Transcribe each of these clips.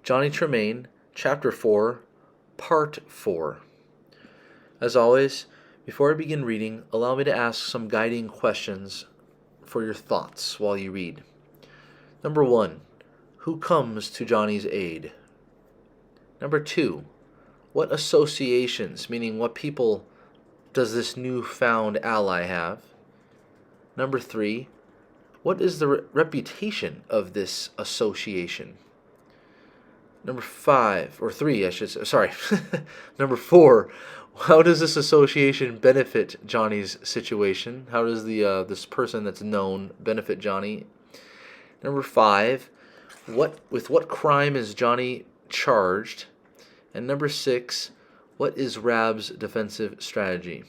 Johnny Tremain, Chapter 4, Part 4. As always, before I begin reading, allow me to ask some guiding questions for your thoughts while you read. Number 1. Who comes to Johnny's aid? Number 2. What associations, meaning what people, does this newfound ally have? Number 3. What is the reputation of this association? Number 3, I should say. Sorry. Number 4. How does this association benefit Johnny's situation? How does this person that's known benefit Johnny? Number 5. With what crime is Johnny charged? And number 6. What is Rab's defensive strategy?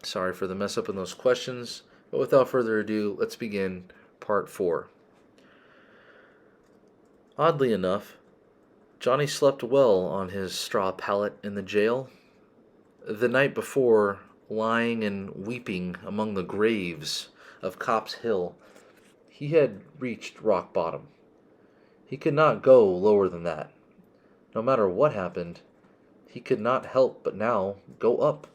Sorry for the mess up in those questions, but without further ado, let's begin Part 4. Oddly enough, Johnny slept well on his straw pallet in the jail. The night before, lying and weeping among the graves of Copp's Hill, he had reached rock bottom. He could not go lower than that. No matter what happened, he could not help but now go up.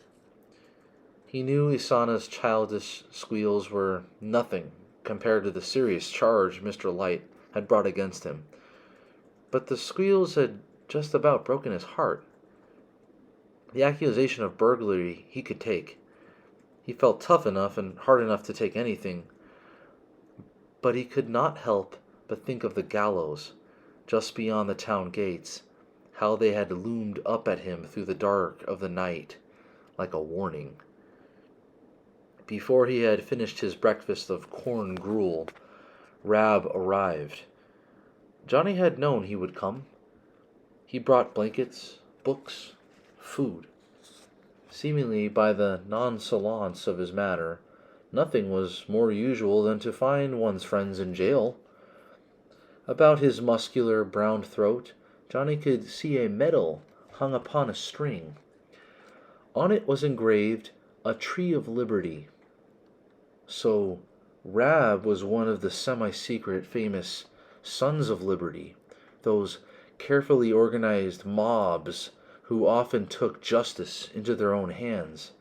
He knew Isana's childish squeals were nothing compared to the serious charge Mr. Light had brought against him. But the squeals had just about broken his heart. The accusation of burglary he could take. He felt tough enough and hard enough to take anything. But he could not help but think of the gallows, just beyond the town gates, how they had loomed up at him through the dark of the night, like a warning. Before he had finished his breakfast of corn gruel, Rab arrived. Johnny had known he would come. He brought blankets, books, food. Seemingly by the nonchalance of his manner, nothing was more usual than to find one's friends in jail. About his muscular brown throat, Johnny could see a medal hung upon a string. On it was engraved a Tree of Liberty. So Rab was one of the semi-secret famous Sons of Liberty, those carefully organized mobs who often took justice into their own hands.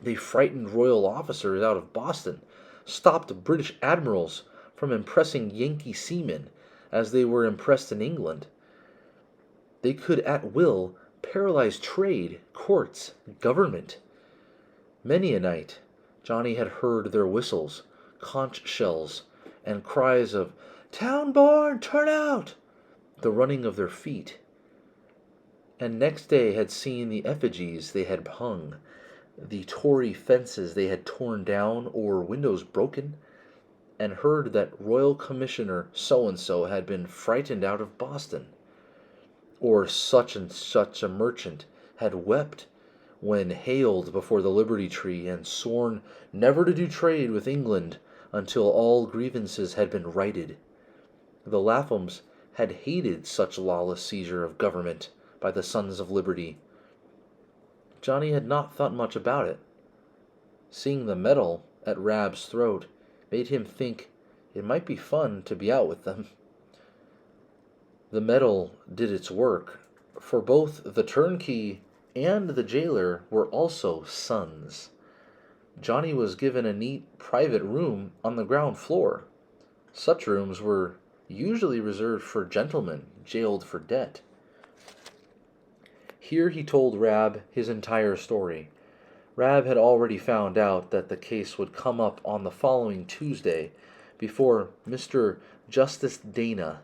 They frightened royal officers out of Boston, stopped British admirals from impressing Yankee seamen as they were impressed in England. They could at will paralyze trade, courts, government. Many a night Johnny had heard their whistles, conch shells, and cries of "Town-born, turn out!" the running of their feet. And next day had seen the effigies they had hung, the Tory fences they had torn down or windows broken, and heard that Royal Commissioner so-and-so had been frightened out of Boston, or such and such a merchant had wept when hailed before the Liberty Tree and sworn never to do trade with England until all grievances had been righted. The Laphams had hated such lawless seizure of government by the Sons of Liberty. Johnny had not thought much about it. Seeing the medal at Rab's throat made him think it might be fun to be out with them. The medal did its work, for both the turnkey and the jailer were also sons. Johnny was given a neat private room on the ground floor. Such rooms were usually reserved for gentlemen jailed for debt. Here he told Rab his entire story. Rab had already found out that the case would come up on the following Tuesday before Mr. Justice Dana.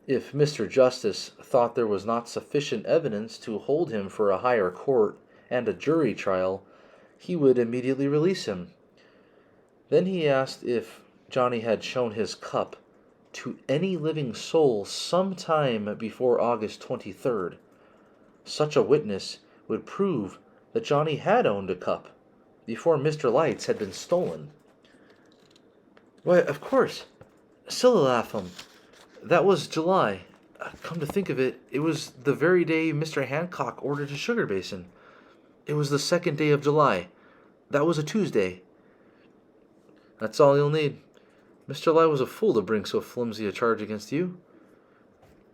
If Mr. Justice thought there was not sufficient evidence to hold him for a higher court and a jury trial, he would immediately release him. Then he asked if Johnny had shown his cup to any living soul sometime before August 23rd. Such a witness would prove that Johnny had owned a cup before Mr. Light's had been stolen. Why, of course, Scylla Lapham. That was July. Come to think of it, it was the very day Mr. Hancock ordered his sugar basin. It was the 2nd day of July. That was a Tuesday. That's all you'll need. Mr. Light was a fool to bring so flimsy a charge against you.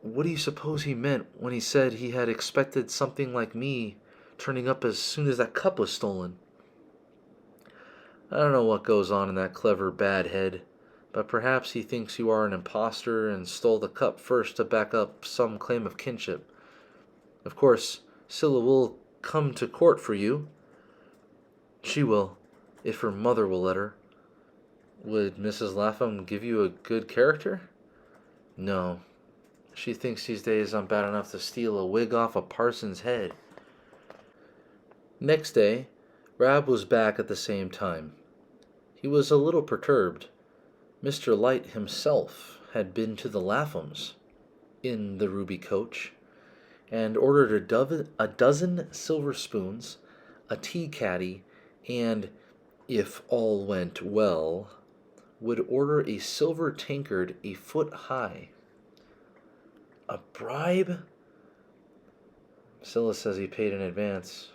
What do you suppose he meant when he said he had expected something like me turning up as soon as that cup was stolen? I don't know what goes on in that clever bad head, but perhaps he thinks you are an impostor and stole the cup first to back up some claim of kinship. Of course, Scylla will come to court for you. She will, if her mother will let her. Would Mrs. Lapham give you a good character? No. She thinks these days I'm bad enough to steal a wig off a parson's head. Next day, Rab was back at the same time. He was a little perturbed. Mr. Light himself had been to the Laphams, in the ruby coach, and ordered a dozen silver spoons, a tea caddy, and, if all went well, would order a silver tankard a foot high. A bribe? Scylla says he paid in advance.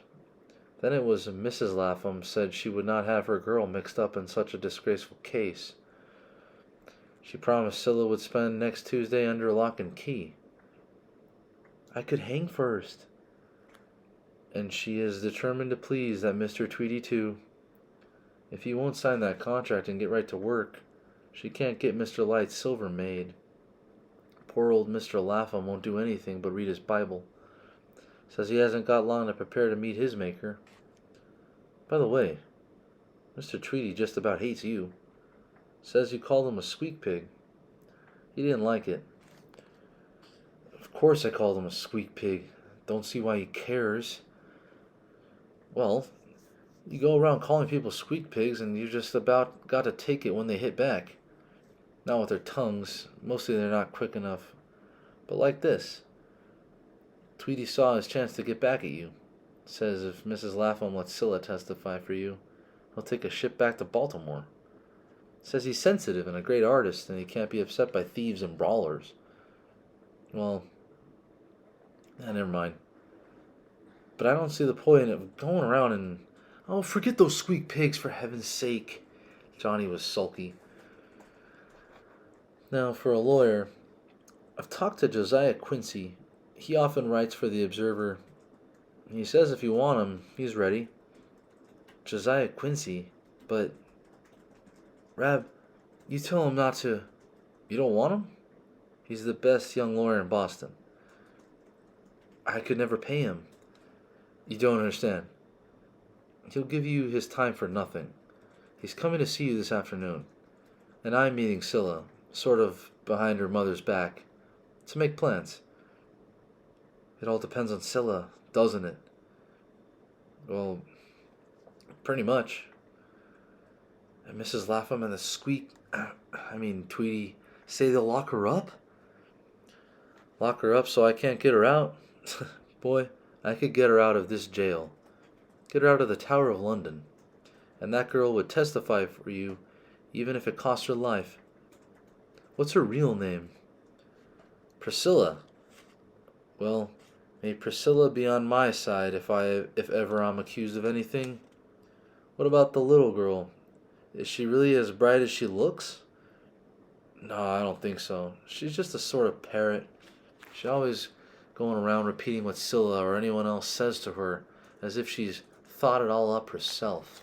Then it was Mrs. Lapham said she would not have her girl mixed up in such a disgraceful case. She promised Scylla would spend next Tuesday under lock and key. I could hang first. And she is determined to please that Mr. Tweedy too. If he won't sign that contract and get right to work, she can't get Mr. Light's silver made. Poor old Mr. Lapham won't do anything but read his Bible. Says he hasn't got long to prepare to meet his maker. By the way, Mr. Tweedy just about hates you. Says you called him a squeak pig. He didn't like it. Of course I called him a squeak pig. Don't see why he cares. Well, you go around calling people squeak pigs and you just about got to take it when they hit back. Not with their tongues. Mostly they're not quick enough. But like this. Tweedy saw his chance to get back at you. Says if Mrs. Lapham lets Scylla testify for you, he'll take a ship back to Baltimore. Says he's sensitive and a great artist and he can't be upset by thieves and brawlers. Well, never mind. But I don't see the point of going around and... Oh, forget those squeak pigs, for heaven's sake. Johnny was sulky. Now, for a lawyer, I've talked to Josiah Quincy. He often writes for the Observer. He says if you want him, he's ready. Josiah Quincy? But... Rab, you tell him not to... You don't want him? He's the best young lawyer in Boston. I could never pay him. You don't understand. He'll give you his time for nothing. He's coming to see you this afternoon. And I'm meeting Scylla, sort of behind her mother's back, to make plans. It all depends on Scylla, doesn't it? Well, pretty much. And Mrs. Lapham and the Tweedy, say they'll lock her up? Lock her up so I can't get her out? Boy, I could get her out of this jail. Get her out of the Tower of London. And that girl would testify for you, even if it cost her life. What's her real name? Priscilla. Well, may Priscilla be on my side if ever I'm accused of anything. What about the little girl? Is she really as bright as she looks? No, I don't think so. She's just a sort of parrot. She's always going around repeating what Scylla or anyone else says to her, as if she's thought it all up herself.